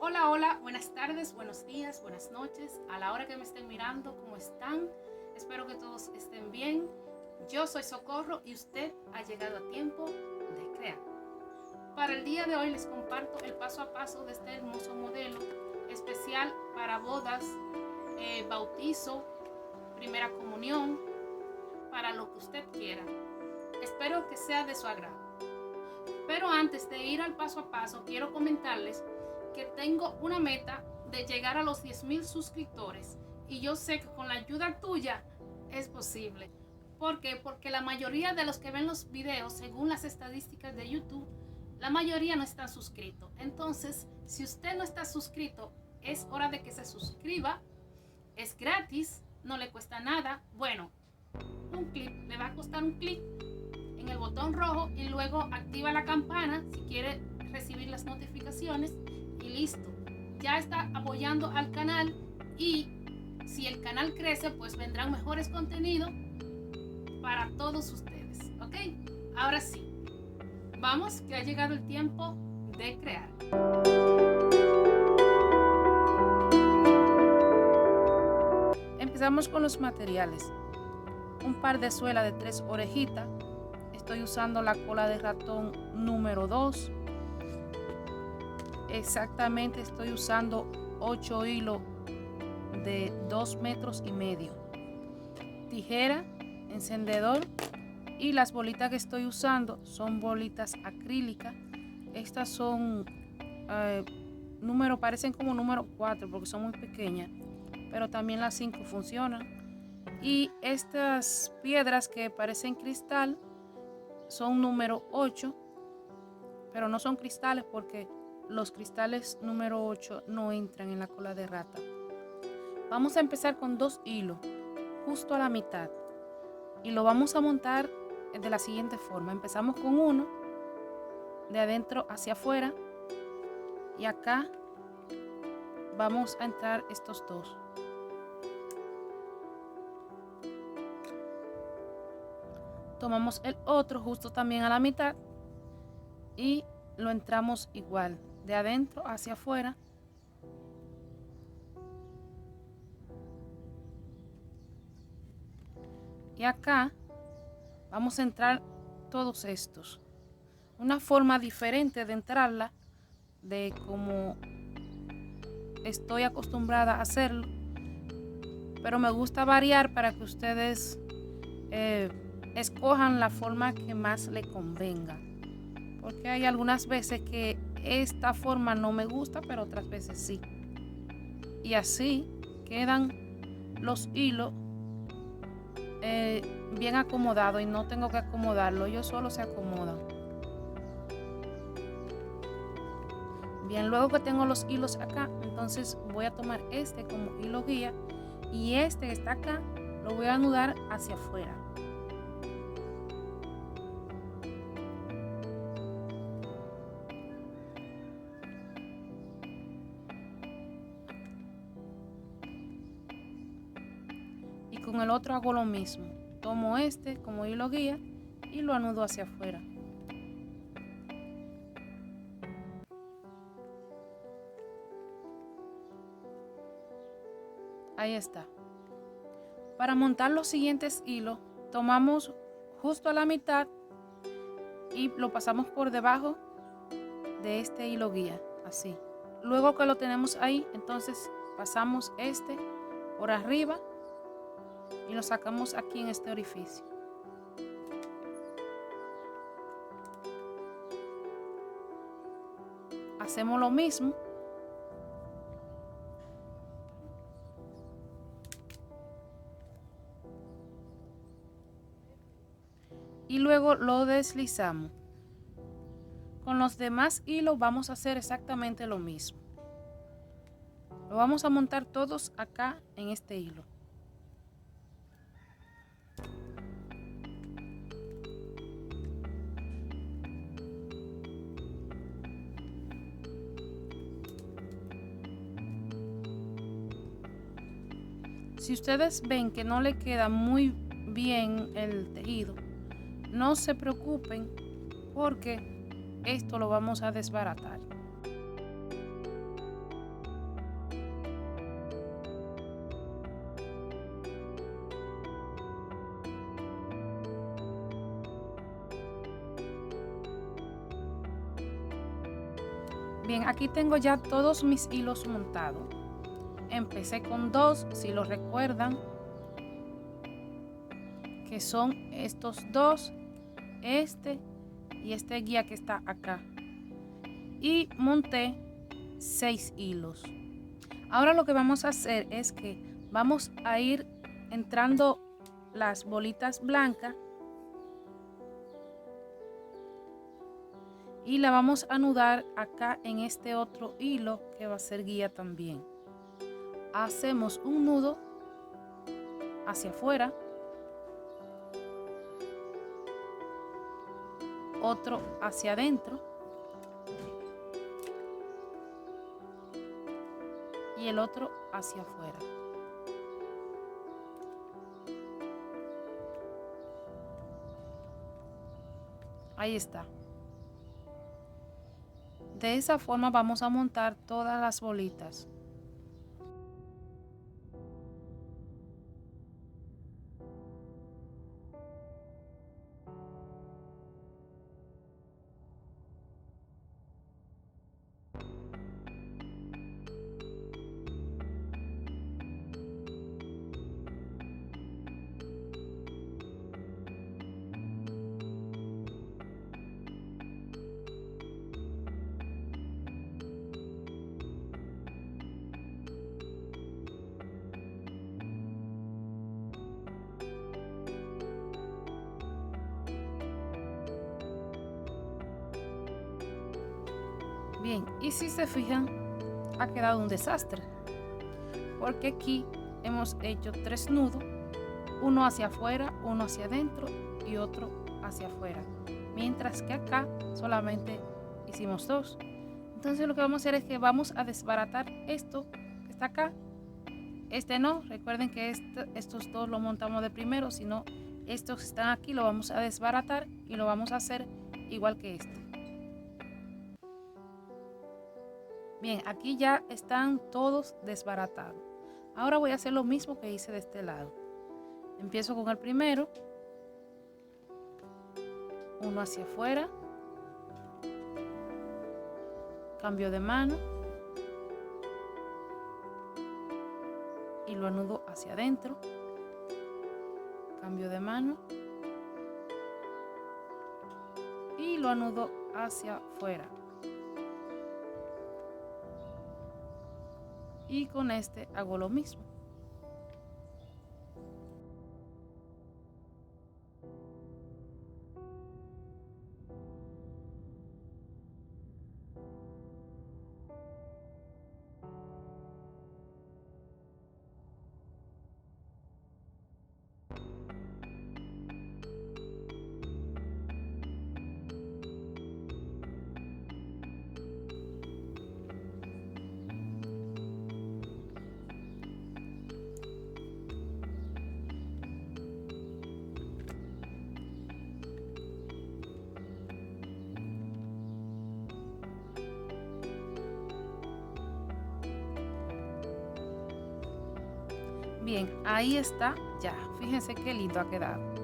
Hola, hola, buenas tardes, buenos días, buenas noches, a la hora que me estén mirando, ¿cómo están? Espero que todos estén bien. Yo soy Socorro y usted ha llegado a tiempo de crear. Para el día de hoy les comparto el paso a paso de este hermoso modelo especial para bodas, bautizo, primera comunión, para lo que usted quiera. Espero que sea de su agrado. Pero antes de ir al paso a paso, quiero comentarles que tengo una meta de llegar a los 10,000 suscriptores y yo sé que con la ayuda tuya es posible. ¿Por qué? Porque la mayoría de los que ven los videos, según las estadísticas de YouTube, la mayoría no están suscritos. Entonces, si usted no está suscrito, es hora de que se suscriba. Es gratis, no le cuesta nada. Bueno, un clic, le va a costar un clic en el botón rojo y luego activa la campana si quiere recibir las notificaciones y listo. Ya está apoyando al canal y si el canal crece, pues vendrán mejores contenidos para todos ustedes, ¿ok? Ahora sí, vamos que ha llegado el tiempo de crear. Empezamos con los materiales. Un par de suela de 3 orejitas. Estoy usando la cola de ratón número 2. Exactamente estoy usando 8 hilos de 2,5 metros. Tijera, encendedor y las bolitas que estoy usando son bolitas acrílicas. Estas son parecen como número 4 porque son muy pequeñas, pero también las 5 funcionan. Y estas piedras que parecen cristal son número 8, pero no son cristales porque los cristales número 8 no entran en la cola de rata. Vamos a empezar con 2 hilos justo a la mitad y lo vamos a montar de la siguiente forma. Empezamos con uno de adentro hacia afuera y acá vamos a entrar estos dos. Tomamos el otro justo también a la mitad y lo entramos igual de adentro hacia afuera. Y acá vamos a entrar todos estos. Una forma diferente de entrarla de como estoy acostumbrada a hacerlo, pero me gusta variar para que ustedes escojan la forma que más le convenga, porque hay algunas veces que esta forma no me gusta, pero otras veces sí, y así quedan los hilos bien acomodados y no tengo que acomodarlo, ellos solo se acomodan. Bien, luego que tengo los hilos acá, entonces voy a tomar este como hilo guía y este que está acá lo voy a anudar hacia afuera. Y con el otro hago lo mismo. Tomo este como hilo guía y lo anudo hacia afuera. Ahí está. Para montar los siguientes hilos, tomamos justo a la mitad y lo pasamos por debajo de este hilo guía, así. Luego que lo tenemos ahí, entonces pasamos este por arriba y lo sacamos aquí en este orificio. Hacemos lo mismo. Y luego lo deslizamos. Con los demás hilos vamos a hacer exactamente lo mismo. Lo vamos a montar todos acá en este hilo. Si ustedes ven que no le queda muy bien el tejido, no se preocupen porque esto lo vamos a desbaratar. Bien, aquí tengo ya todos mis hilos montados. Empecé con 2, si lo recuerdan, que son estos 2, este y este guía que está acá. Y monté 6 hilos. Ahora lo que vamos a hacer es que vamos a ir entrando las bolitas blancas y la vamos a anudar acá en este otro hilo que va a ser guía también. Hacemos un nudo hacia afuera, otro hacia adentro y el otro hacia afuera. Ahí está. De esa forma vamos a montar todas las bolitas. Bien, y si se fijan, ha quedado un desastre, porque aquí hemos hecho 3 nudos, uno hacia afuera, uno hacia adentro y otro hacia afuera, mientras que acá solamente hicimos 2. Entonces lo que vamos a hacer es que vamos a desbaratar esto que está acá. Este no, recuerden que estos 2 lo montamos de primero, sino estos que están aquí lo vamos a desbaratar y lo vamos a hacer igual que este. Bien, aquí ya están todos desbaratados. Ahora voy a hacer lo mismo que hice de este lado. Empiezo con el primero, uno hacia afuera, cambio de mano y lo anudo hacia adentro, cambio de mano y lo anudo hacia afuera. Y con este hago lo mismo. Bien, ahí está ya. Fíjense qué lindo ha quedado.